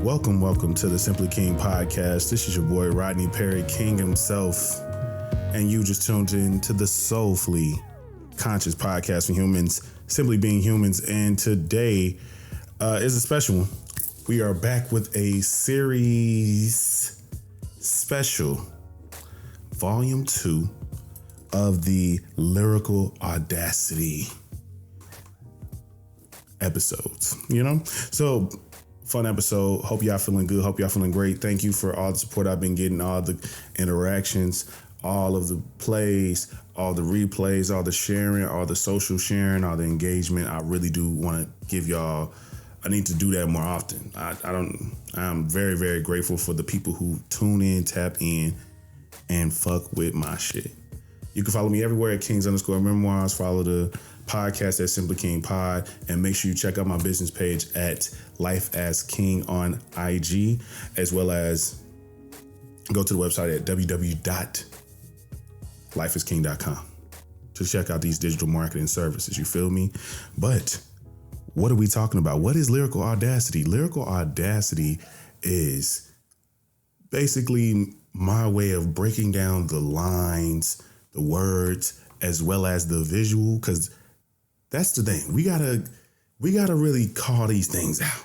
Welcome to the Simply King podcast. This is your boy Rodney Perry, King himself, and you just tuned in to the Soulfully Conscious podcast for humans, simply being humans. And today is a special one. We are back with a series special, Volume 2 of the Lyrical Audacity episodes. So fun episode. Hope y'all feeling good. Hope y'all feeling great. Thank you for all the support I've been getting, all the interactions, all of the plays, all the replays, all the sharing, all the social sharing, all the engagement. I really do want to give y'all, I need to do that more often. I'm very, very grateful for the people who tune in, tap in, and fuck with my shit. You can follow me everywhere at Kings_Memoirs. Follow the podcast at Simply King Pod, and make sure you check out my business page at Life as King on IG, as well as go to the website at www.lifeasking.com to check out these digital marketing services. You feel me? But what are we talking about? What is Lyrical Audacity? Lyrical Audacity is basically my way of breaking down the lines, the words, as well as the visual, because that's the thing. We gotta really call these things out.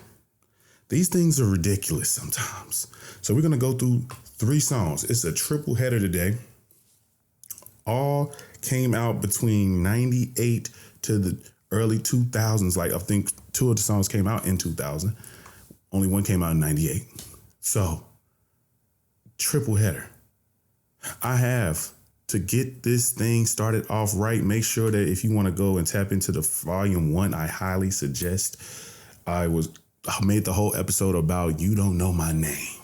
These things are ridiculous sometimes. So we're gonna go through 3 songs. It's a triple header today. All came out between 98 to the early 2000s. Like, I think 2 of the songs came out in 2000. Only one came out in 98. So, triple header. I have to get this thing started off right. Make sure that if you want to go and tap into the volume 1, I highly suggest. I made the whole episode about You Don't Know My Name,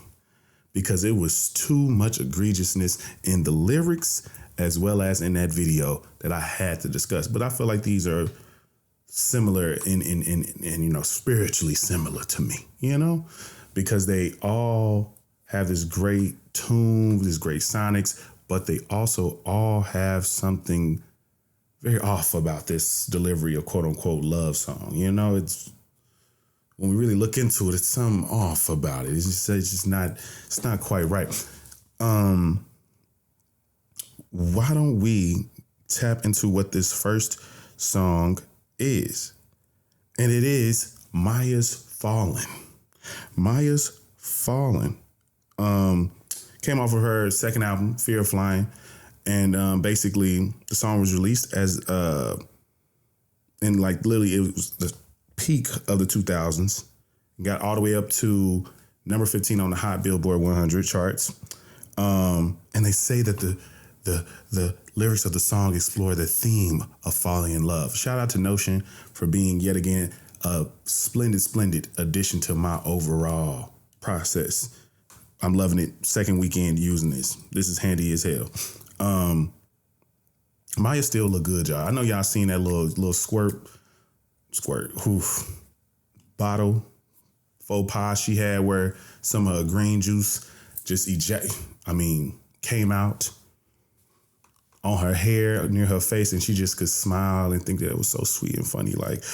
because it was too much egregiousness in the lyrics as well as in that video that I had to discuss. But I feel like these are similar in spiritually similar to me, because they all have this great tune, this great sonics, but they also all have something very off about this delivery of quote unquote love song. It's, when we really look into it, it's something off about it. It's not quite right. Why don't we tap into what this first song is? And it is Maya's Fallen. Maya's Fallen. Came off of her second album, Fear of Flying. And basically the song was released as literally it was the peak of the 2000s. Got all the way up to number 15 on the Hot Billboard 100 charts. And they say that the lyrics of the song explore the theme of falling in love. Shout out to Notion for being yet again a splendid addition to my overall process. I'm loving it. Second weekend using this. This is handy as hell. Maya still look good, y'all. I know y'all seen that little squirt bottle faux pas she had where some of her green juice just came out on her hair near her face, and she just could smile and think that it was so sweet and funny. Like,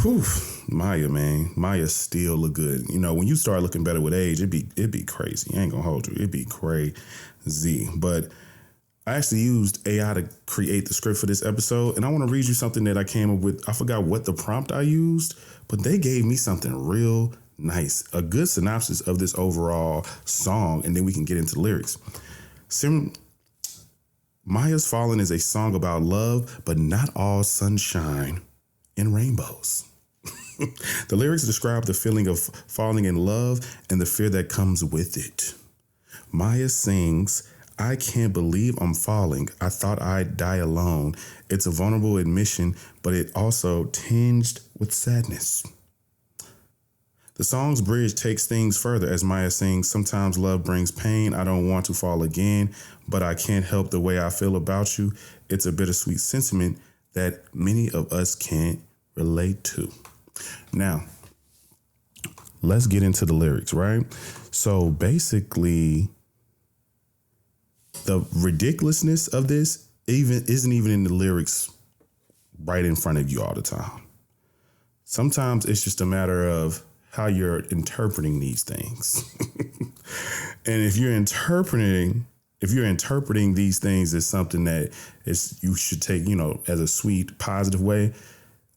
whew, Maya, man. Maya still look good. When you start looking better with age, it'd be crazy. I ain't gonna hold you. It'd be crazy. But I actually used AI to create the script for this episode, and I want to read you something that I came up with. I forgot what the prompt I used, but they gave me something real nice. A good synopsis of this overall song, and then we can get into the lyrics. Maya's Fallen is a song about love, but not all sunshine and rainbows. The lyrics describe the feeling of falling in love and the fear that comes with it. Maya sings, "I can't believe I'm falling. I thought I'd die alone." It's a vulnerable admission, but it also tinged with sadness. The song's bridge takes things further as Maya sings, "Sometimes love brings pain. I don't want to fall again, but I can't help the way I feel about you." It's a bittersweet sentiment that many of us can't relate to. Now, let's get into the lyrics, right? So basically, the ridiculousness of this isn't even in the lyrics right in front of you all the time. Sometimes it's just a matter of how you're interpreting these things. And if you're interpreting these things as something that is you should take, as a sweet, positive way,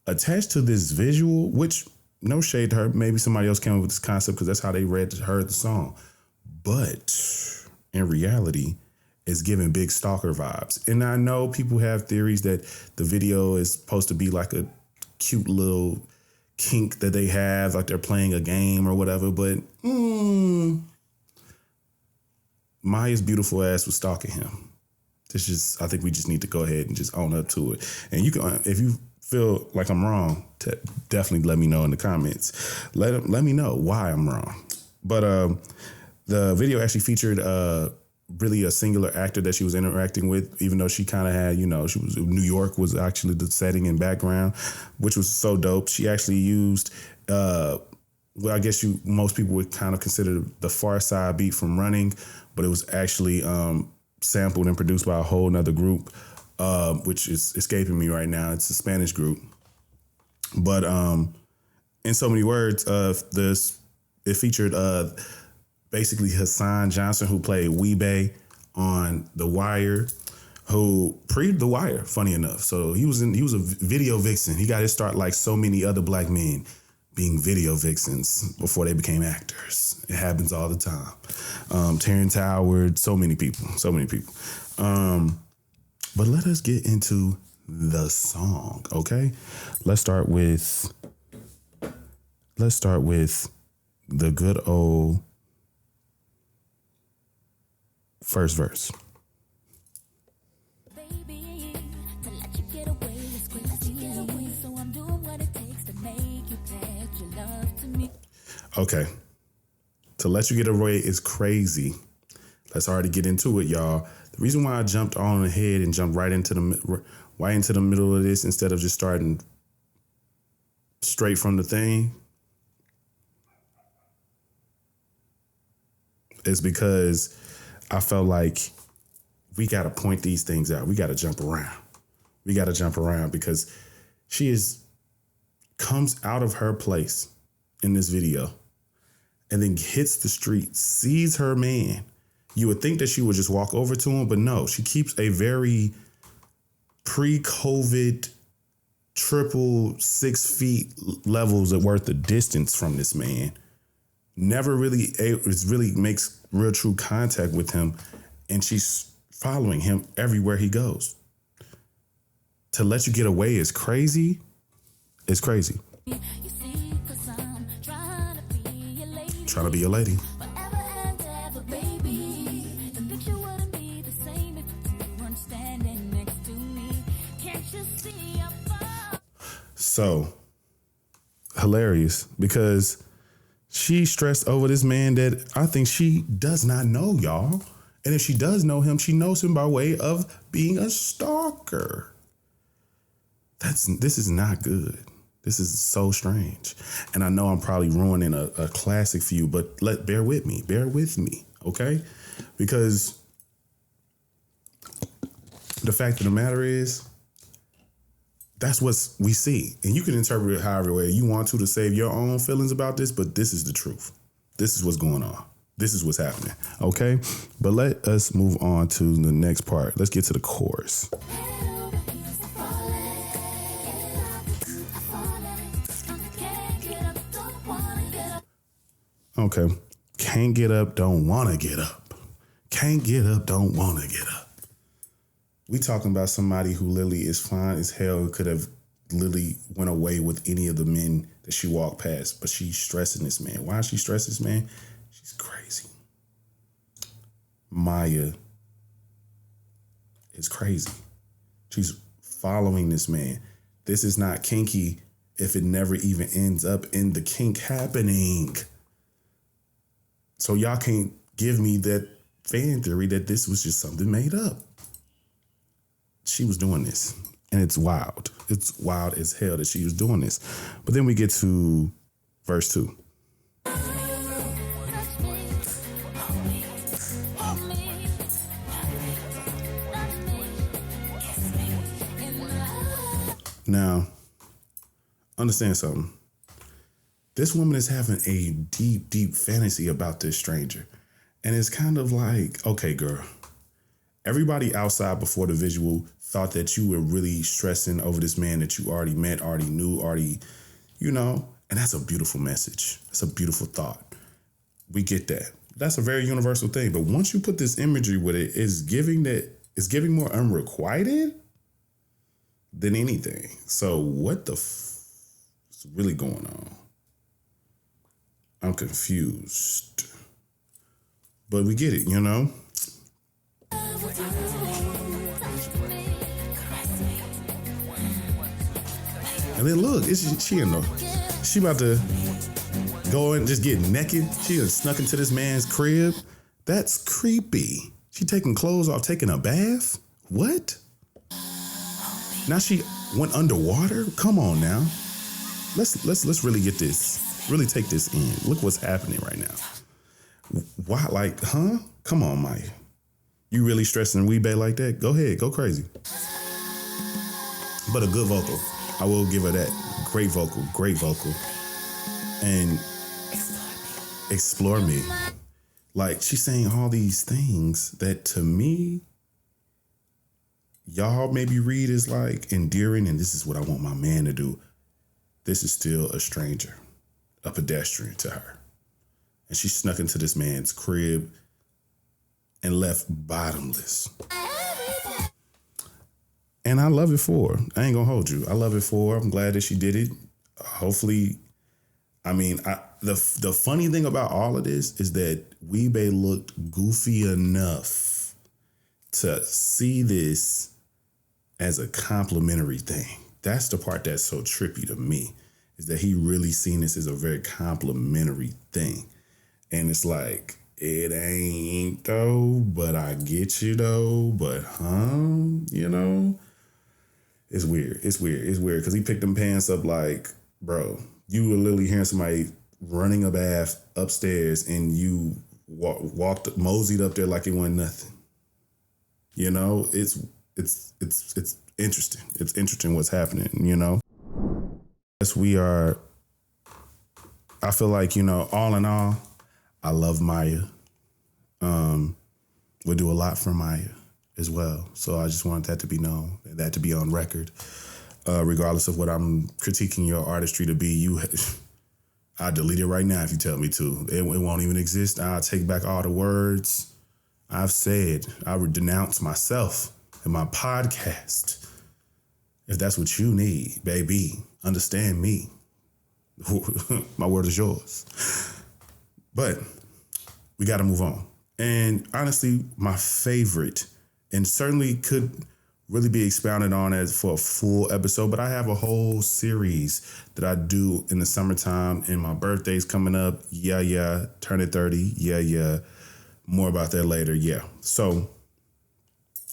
attached to this visual, which no shade to her, maybe somebody else came up with this concept because that's how they heard the song. But in reality, it's giving big stalker vibes. And I know people have theories that the video is supposed to be like a cute little kink that they have, like they're playing a game or whatever. But Maya's beautiful ass was stalking him. I think we just need to go ahead and just own up to it. And you can, if you feel like I'm wrong, definitely let me know in the comments. Let me know why I'm wrong. But the video actually featured really a singular actor that she was interacting with, even though she kind of had, New York was actually the setting and background, which was so dope. She actually used, I guess most people would kind of consider the Far Side beat from Running, but it was actually sampled and produced by a whole nother group, which is escaping me right now. It's a Spanish group. But in so many words, it featured basically Hassan Johnson, who played Weebay on The Wire, who The Wire, funny enough. So he was a video vixen. He got his start like so many other black men being video vixens before they became actors. It happens all the time. Terrence Howard, so many people. But let us get into the song, okay? Let's start with the good old first verse. Okay. To let you get away is crazy. Let's already get into it, y'all. The reason why I jumped on ahead and jumped right into the middle of this instead of just starting straight from the thing is because I felt like we got to point these things out. We got to jump around because she comes out of her place in this video and then hits the street, sees her man. You would think that she would just walk over to him, but no, she keeps a very pre-COVID triple 6 feet levels of worth of distance from this man. Never really makes real true contact with him, and she's following him everywhere he goes. To let you get away is crazy. It's crazy. Trying to be a lady. So hilarious because she stressed over this man that I think she does not know, y'all. And if she does know him, she knows him by way of being a stalker. This is not good. This is so strange. And I know I'm probably ruining a classic for you, but bear with me, okay? Because the fact of the matter is, that's what we see. And you can interpret it however way you want to save your own feelings about this, but this is the truth. This is what's going on. This is what's happening, okay? But let us move on to the next part. Let's get to the chorus. Okay. Can't get up, don't want to get up. Can't get up, don't want to get up. We talking about somebody who literally is fine as hell, could have literally went away with any of the men that she walked past, but she's stressing this man. Why is she stressing this man? She's crazy. Maya is crazy. She's following this man. This is not kinky if it never even ends up in the kink happening. So y'all can't give me that fan theory that this was just something made up. She was doing this, and it's wild. It's wild as hell that she was doing this. But then we get to verse 2. Now, understand something. This woman is having a deep, deep fantasy about this stranger. And it's kind of like, okay, girl, everybody outside before the visual thought that you were really stressing over this man that you already met, already knew, already, and that's a beautiful message. That's a beautiful thought. We get that. That's a very universal thing. But once you put this imagery with it, it's giving more unrequited than anything. So what the is really going on? I'm confused. But we get it, And then look, she about to go and just get naked. She done snuck into this man's crib. That's creepy. She taking clothes off, taking a bath? What? Now she went underwater? Come on now. Let's really get this. Really take this in. Look what's happening right now. Why? Like, huh? Come on, Maya. You really stressing Weebay like that? Go ahead, go crazy. But a good vocal. I will give her that. Great vocal. And explore me. Like, she's saying all these things that to me, y'all maybe read as like endearing, and this is what I want my man to do. This is still a stranger, a pedestrian to her. And she snuck into this man's crib and left bottomless. And I love it for her. I ain't gonna hold you. I love it for her. I'm glad that she did it. Hopefully, the funny thing about all of this is that Weebay looked goofy enough to see this as a complimentary thing. That's the part that's so trippy to me, is that he really seen this as a very complimentary thing. And it's like, it ain't though, but I get you though, but It's weird. It's weird because he picked them pants up like, bro, you were literally hearing somebody running a bath upstairs and you moseyed up there like it wasn't nothing. It's interesting. It's interesting what's happening, Yes, we are. I feel like, all in all, I love Maya. We do a lot for Maya as well. So I just want that to be known, that to be on record. Regardless of what I'm critiquing your artistry to be, I'll delete it right now if you tell me to. It won't even exist. I'll take back all the words I've said. I would denounce myself in my podcast. If that's what you need, baby, understand me. My word is yours. But we got to move on. And honestly, my favorite, and certainly could really be expounded on as for a full episode, but I have a whole series that I do in the summertime, and my birthday's coming up. Yeah. Turning 30. Yeah. More about that later. Yeah. So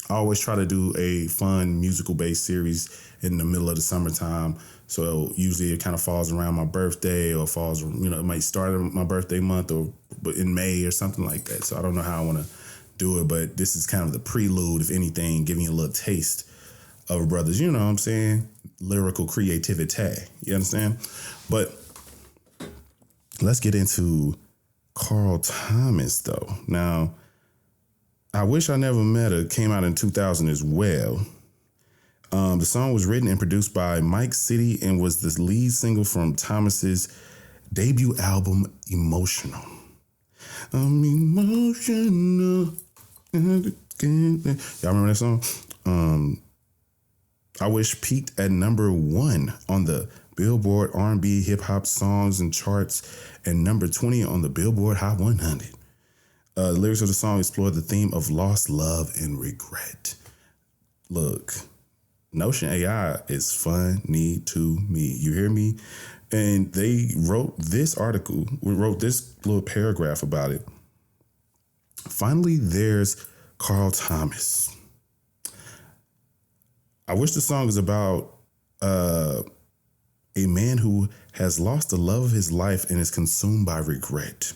I always try to do a fun musical-based series in the middle of the summertime. So usually it kind of falls around my birthday, or falls, it might start in my birthday month or in May or something like that. So I don't know how I want to do it, but this is kind of the prelude, if anything, giving you a little taste of a brother's, what I'm saying, lyrical creativity. You understand? But let's get into Carl Thomas, though. Now, I Wish I Never Met Her came out in 2000 as well. The song was written and produced by Mike City and was the lead single from Thomas's debut album, Emotional. I'm emotional. Y'all remember that song? I Wish peaked at number 1 on the Billboard R&B Hip Hop Songs and Charts and number 20 on the Billboard Hot 100. The lyrics of the song explore the theme of lost love and regret. Look, Notion AI is funny to me. You hear me? And they wrote this article, we wrote this little paragraph about it. Finally, there's Carl Thomas. I wish the song is about a man who has lost the love of his life and is consumed by regret.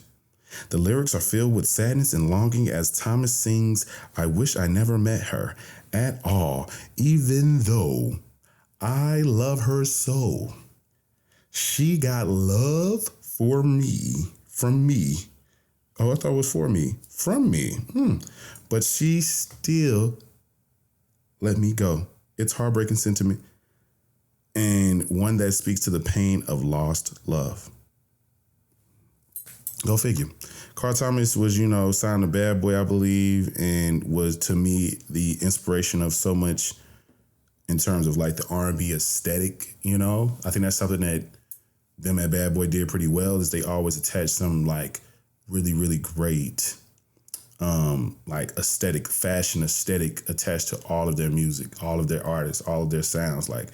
The lyrics are filled with sadness and longing as Thomas sings, I wish I never met her at all, even though I love her so. She got love for me, from me. Oh, I thought it was for me, from me. But she still let me go. It's heartbreaking sentiment, and one that speaks to the pain of lost love. Go figure. Carl Thomas was, signed to Bad Boy, I believe, and was, to me, the inspiration of so much in terms of like the R&B aesthetic, I think that's something that them at Bad Boy did pretty well, is they always attached some like really, really great like fashion aesthetic attached to all of their music, all of their artists, all of their sounds. Like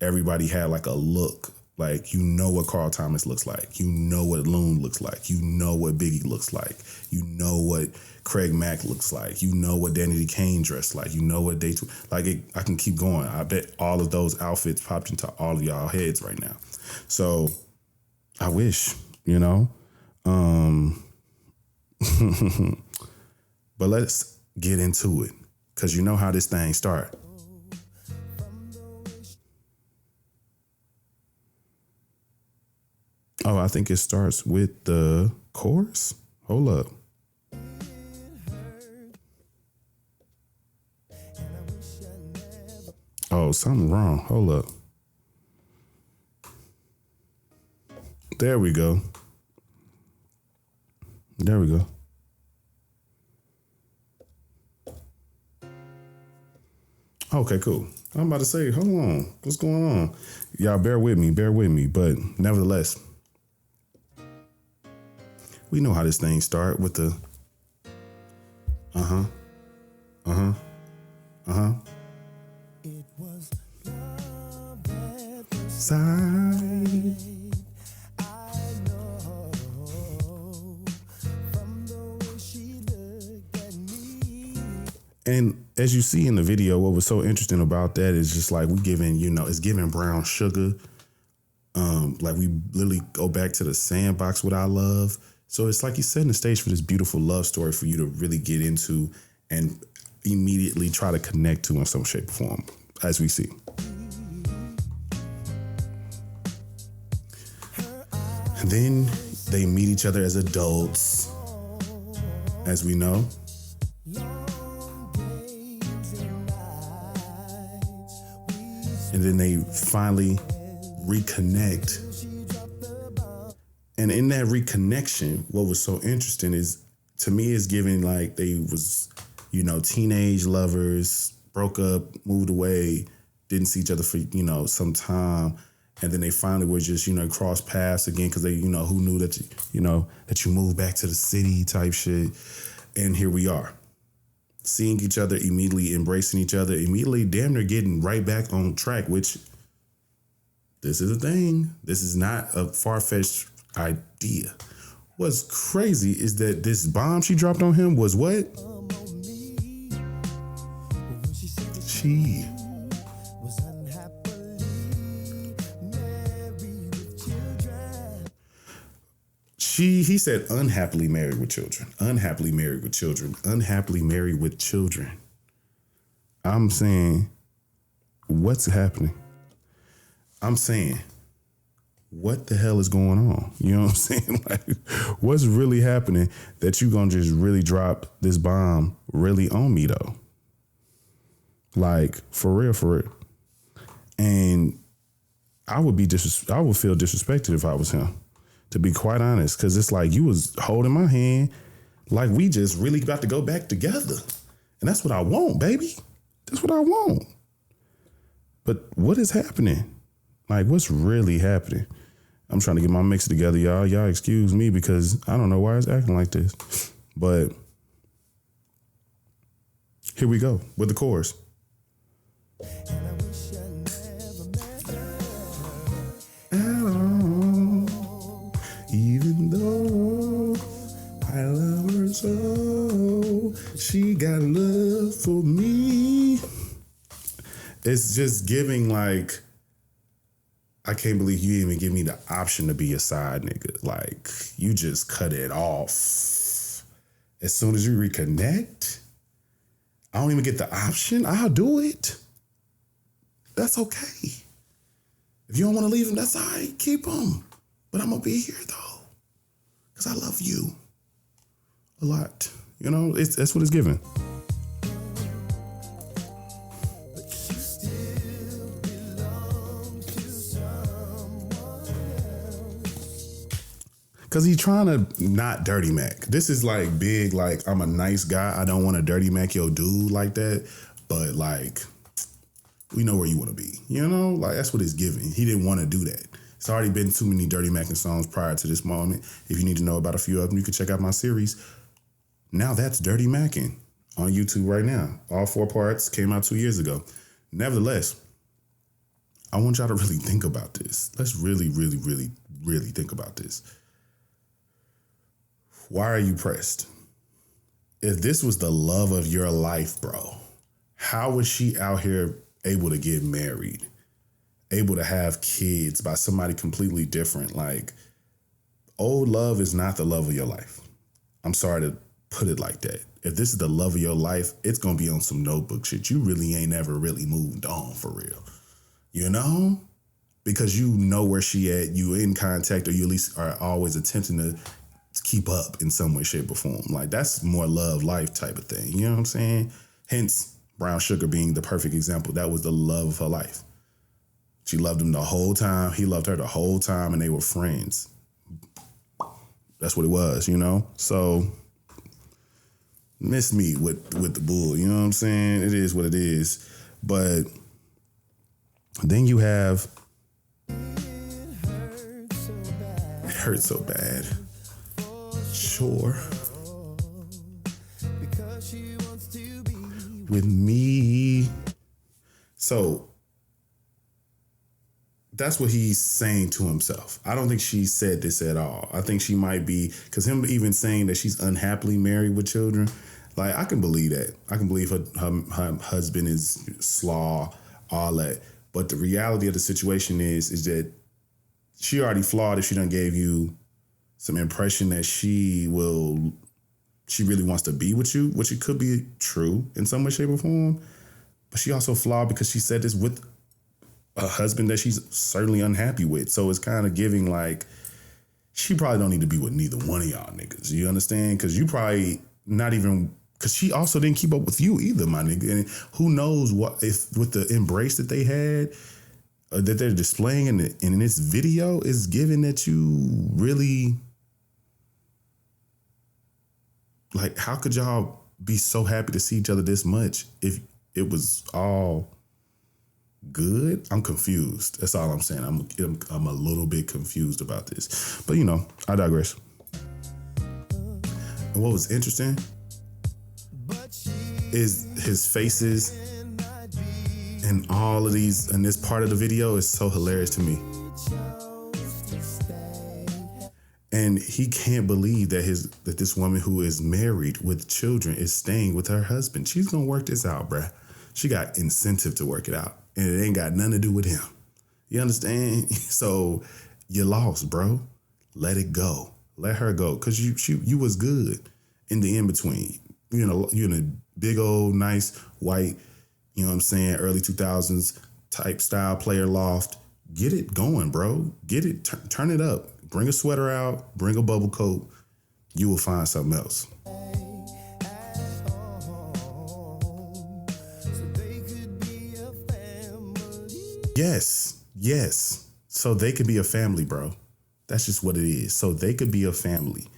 everybody had like a look. Like, what Carl Thomas looks like. What Loon looks like. What Biggie looks like. What Craig Mack looks like. What Danny D. Kane dressed like. What Day 2. Like, I can keep going. I bet all of those outfits popped into all of y'all heads right now. So, I wish, But let's get into it. Because you know how this thing starts. Oh, I think it starts with the chorus. Hold up. Oh, something wrong. Hold up. There we go. There we go. Okay, cool. I'm about to say, hold on. What's going on? Y'all bear with me. But nevertheless, we know how this thing start with the It was love at the sight. I know from the way she looked at me. And as you see in the video, what was so interesting about that is just like we giving, it's giving Brown Sugar. Like we literally go back to the sandbox with our love. So it's like he's setting the stage for this beautiful love story for you to really get into and immediately try to connect to in some shape or form, as we see. And then they meet each other as adults, as we know. And then they finally reconnect. And in that reconnection, what was so interesting is, to me, is giving like they was, teenage lovers, broke up, moved away, didn't see each other for, some time. And then they finally were just, cross paths again because they, who knew that, that you moved back to the city type shit. And here we are, seeing each other, immediately embracing each other, immediately damn near getting right back on track, which this is a thing. This is not a far-fetched idea. What's crazy is that this bomb she dropped on him was what? She was unhappily married with children. He said unhappily married with children. Unhappily married with children. Unhappily married with children. I'm saying, what's happening? I'm saying, what the hell is going on? You know what I'm saying? Like, what's really happening that you gonna just really drop this bomb really on me though? Like, for real. And I would feel disrespected if I was him, to be quite honest, because it's like you was holding my hand like we just really about to go back together. And that's what I want, baby. That's what I want. But what is happening? Like, what's really happening? I'm trying to get my mix together, y'all. Y'all excuse me because I don't know why it's acting like this. But here we go with the chorus. And I wish I never met her at all, even though I love her so. She got love for me. It's just giving like, I can't believe you even give me the option to be a side nigga. Like, you just cut it off. As soon as you reconnect, I don't even get the option. I'll do it. That's okay. If you don't want to leave him, that's all right. Keep him. But I'm going to be here, though. Because I love you a lot. You know, that's what it's giving. Because he's trying to not dirty Mac. This is like big, like, I'm a nice guy. I don't want to dirty Mac your dude like that. But, like, we know where you want to be. You know? Like, that's what it's giving. He didn't want to do that. It's already been too many dirty Mackin' songs prior to this moment. If you need to know about a few of them, you can check out my series. Now that's Dirty Mackin' on YouTube right now. All 4 parts came out 2 years ago. Nevertheless, I want y'all to really think about this. Let's really, really, really, really think about this. Why are you pressed? If this was the love of your life, bro, how was she out here able to get married, able to have kids by somebody completely different? Like, old love is not the love of your life. I'm sorry to put it like that. If this is the love of your life, it's going to be on some notebook shit. You really ain't ever really moved on for real. You know? Because you know where she at. You in contact, or you at least are always attempting to keep up in some way, shape, or form. Like, that's more love life type of thing. You know what I'm saying? Hence, Brown Sugar being the perfect example. That was the love of her life. She loved him the whole time. He loved her the whole time, and they were friends. That's what it was, you know? So, miss me with the bull, you know what I'm saying? It is what it is. But then you have It Hurts So Bad. Sure. With me. So that's what he's saying to himself. I don't think she said this at all. I think she might be, because him even saying that she's unhappily married with children, like, I can believe that. I can believe her husband is slaw, all that. But the reality of the situation is that she already flawed if she done gave you some impression that she really wants to be with you, which it could be true in some way, shape, or form. But she also flawed because she said this with a husband that she's certainly unhappy with. So it's kind of giving like, she probably don't need to be with neither one of y'all niggas. You understand? Because you probably not even, because she also didn't keep up with you either, my nigga. And who knows what, if with the embrace that they had, that they're displaying in this video, is giving that you really, like, how could y'all be so happy to see each other this much if it was all good? I'm confused. That's all I'm saying. I'm a little bit confused about this. But, you know, I digress. And what was interesting is his faces and all of these, and this part of the video is so hilarious to me. And he can't believe that this woman who is married with children is staying with her husband. She's gonna work this out, bruh. She got incentive to work it out, and it ain't got nothing to do with him. You understand? So you lost, bro. Let it go. Let her go, cause you was good in the in between. You know, you're in a big old nice white, you know what I'm saying, early 2000s type style player loft. Get it going, bro. Get it, turn it up. Bring a sweater out, bring a bubble coat. You will find something else. Yes. So they could be a family, bro. That's just what it is. So they could be a family.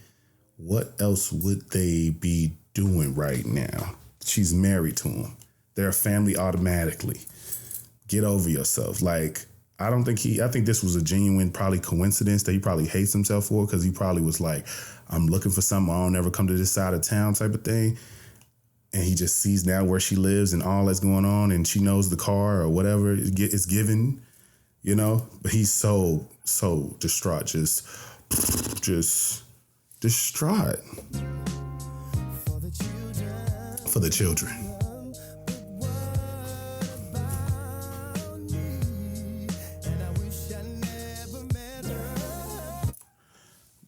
What else would they be doing right now? She's married to him. They're a family automatically. Get over yourself. Like, I think this was a genuine probably coincidence that he probably hates himself for, because he probably was like, I'm looking for something, I don't ever come to this side of town type of thing. And he just sees now where she lives and all that's going on, and she knows the car or whatever it's given, you know? But he's so distraught, just distraught. For the children.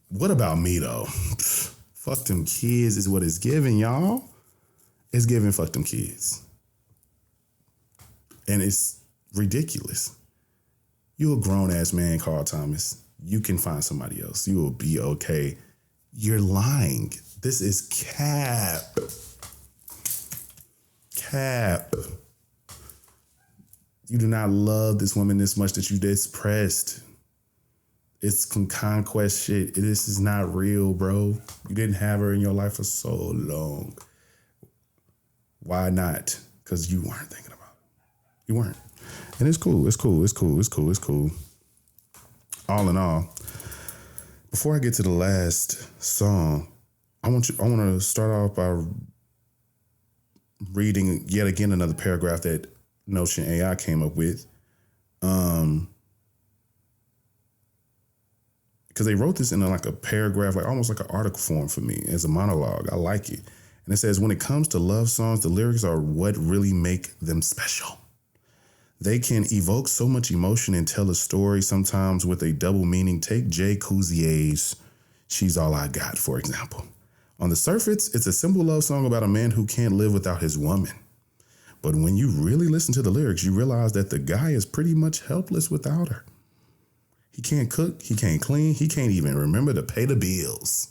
What about me, though? Fuck them kids is what it's giving, y'all. It's giving fuck them kids. And it's ridiculous. You a grown ass man, Carl Thomas. You can find somebody else. You will be okay. You're lying. This is cap. Cap. You do not love this woman this much that you this pressed. It's some conquest shit. This is not real, bro. You didn't have her in your life for so long. Why not? Because you weren't thinking about it. You weren't. And it's cool. It's cool. It's cool. It's cool. It's cool. All in all, before I get to the last song, I want to start off by reading yet again another paragraph that Notion AI came up with. Because they wrote this in like a paragraph, like almost like an article form for me as a monologue. I like it. And it says, when it comes to love songs, the lyrics are what really make them special. They can evoke so much emotion and tell a story, sometimes with a double meaning. Take Jay Cozier's She's All I Got, for example. On the surface, it's a simple love song about a man who can't live without his woman. But when you really listen to the lyrics, you realize that the guy is pretty much helpless without her. He can't cook, he can't clean, he can't even remember to pay the bills.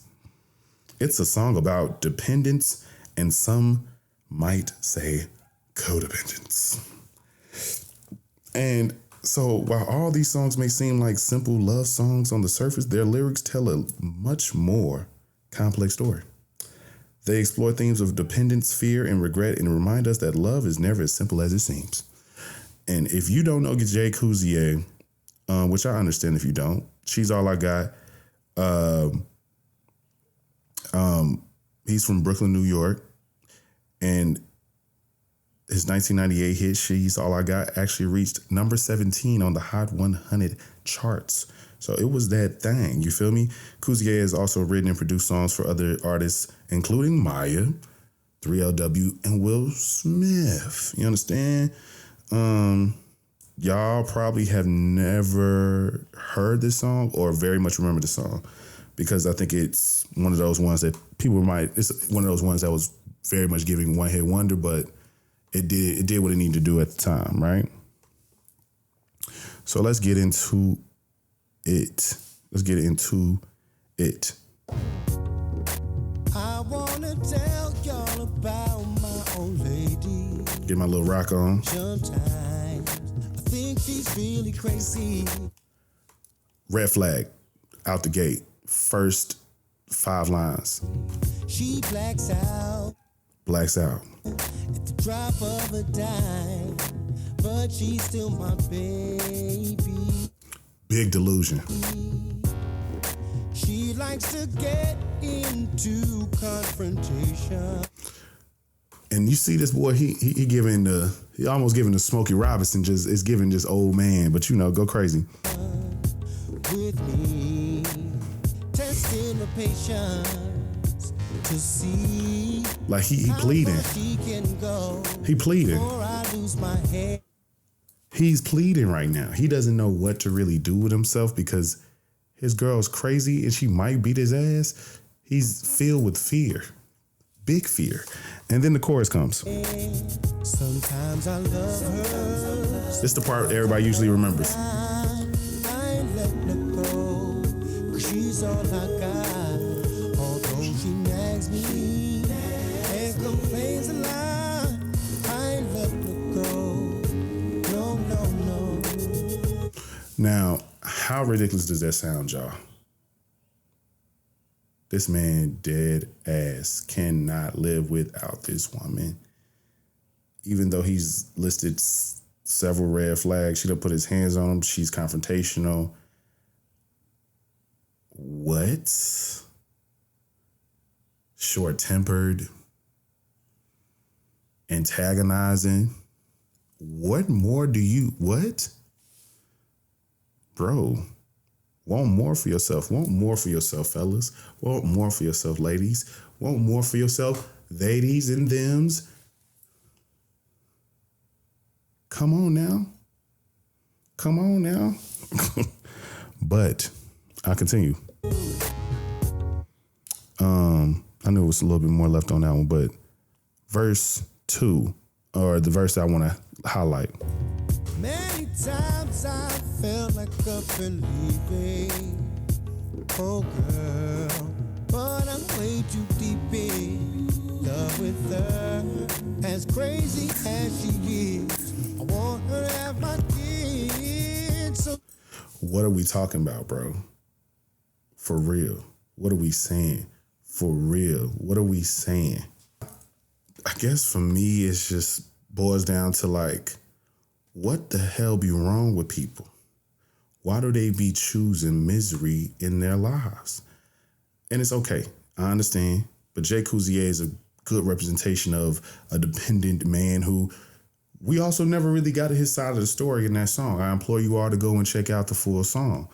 It's a song about dependence, and some might say codependence. And so while all these songs may seem like simple love songs on the surface, their lyrics tell a much more complex story. They explore themes of dependence, fear, and regret, and remind us that love is never as simple as it seems. And if you don't know Jay Cozier, which I understand if you don't, She's All I Got. He's from Brooklyn, New York, and his 1998 hit She's All I Got actually reached number 17 on the Hot 100 charts. So it was that thing, you feel me? Cozier has also written and produced songs for other artists, including Maya, 3LW, and Will Smith. You understand? Y'all probably have never heard this song or very much remember the song, because I think it's one of those ones that it's one of those ones that was very much giving one hit wonder, but it did what it needed to do at the time, right? So let's get into it. I wanna tell y'all about my old lady. Get my little rock on. Sometimes I think she's really crazy. Red flag out the gate. First 5 lines. She blacks out at the drop of a dime, but she's still my baby. Big delusion. She likes to get into confrontation. And you see this boy, he almost giving the Smokey Robinson, is giving just old man, but go crazy. With me, testing her patience to see. Like he pleading. He pleading. He's pleading right now. He doesn't know what to really do with himself because his girl's crazy and she might beat his ass. He's filled with fear. Big fear. And then the chorus comes. Sometimes I love her. This is the part everybody usually remembers. I ain't letting her go, 'cause she's all I got. Although she nags me and complains a lot, I ain't letting her go. No. Now, how ridiculous does that sound, y'all? This man dead ass cannot live without this woman. Even though he's listed several red flags, she done put his hands on him. She's confrontational. What? Short-tempered. Antagonizing. What more do you... What? Bro. Want more for yourself. Want more for yourself, fellas. Want more for yourself, ladies. Want more for yourself, ladies and thems. Come on now. But I'll continue. I knew it was a little bit more left on that one, but verse 2, or the verse I want to highlight. Many times I felt like a believing, oh girl, but I'm way too deep in love with her. As crazy as she is, I want her to have my kids. So what are we talking about, bro? For real. What are we saying? For real. What are we saying? I guess for me, it's just boils down to like, what the hell be wrong with people? Why do they be choosing misery in their lives? And it's okay. I understand. But Jay Cozier is a good representation of a dependent man who we also never really got to his side of the story in that song. I implore you all to go and check out the full song.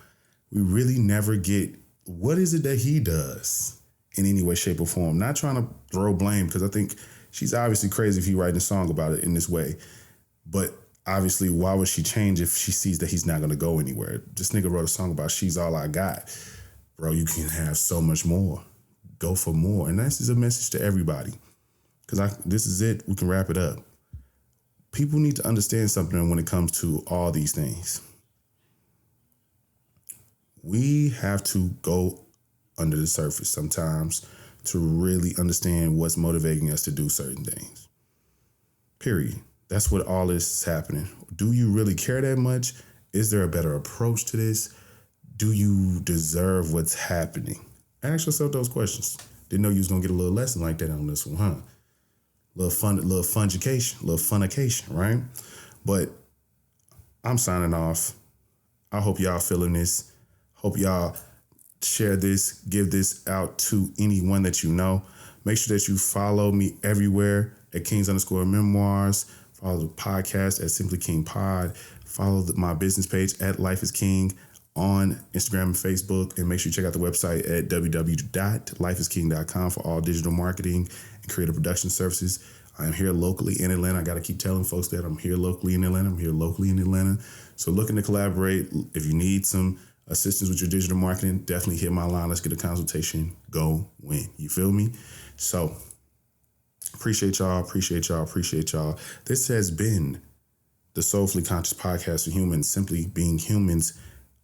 We really never get what is it that he does in any way, shape, or form. Not trying to throw blame, because I think she's obviously crazy if he writing a song about it in this way. But obviously, why would she change if she sees that he's not going to go anywhere? This nigga wrote a song about she's all I got. Bro, you can have so much more. Go for more. And this is a message to everybody. Because this is it. We can wrap it up. People need to understand something when it comes to all these things. We have to go under the surface sometimes to really understand what's motivating us to do certain things. Period. That's what all this is happening. Do you really care that much? Is there a better approach to this? Do you deserve what's happening? Ask yourself those questions. Didn't know you was gonna get a little lesson like that on this one, huh? Little funication, right? But I'm signing off. I hope y'all feeling this. Hope y'all share this, give this out to anyone that you know. Make sure that you follow me everywhere at Kings_Memoirs. Follow the podcast at Simply King Pod. Follow my business page at Life is King on Instagram and Facebook. And make sure you check out the website at www.lifeisking.com for all digital marketing and creative production services. I am here locally in Atlanta. I got to keep telling folks that I'm here locally in Atlanta. So looking to collaborate. If you need some assistance with your digital marketing, definitely hit my line. Let's get a consultation. Go win. You feel me? So appreciate y'all. This has been the Soulfully Conscious Podcast for Humans, Simply Being Humans.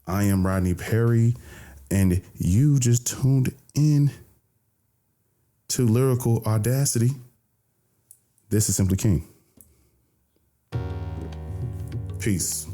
I am Rodney Perry, and you just tuned in to Lyrical Audacity. This is Simply King. Peace.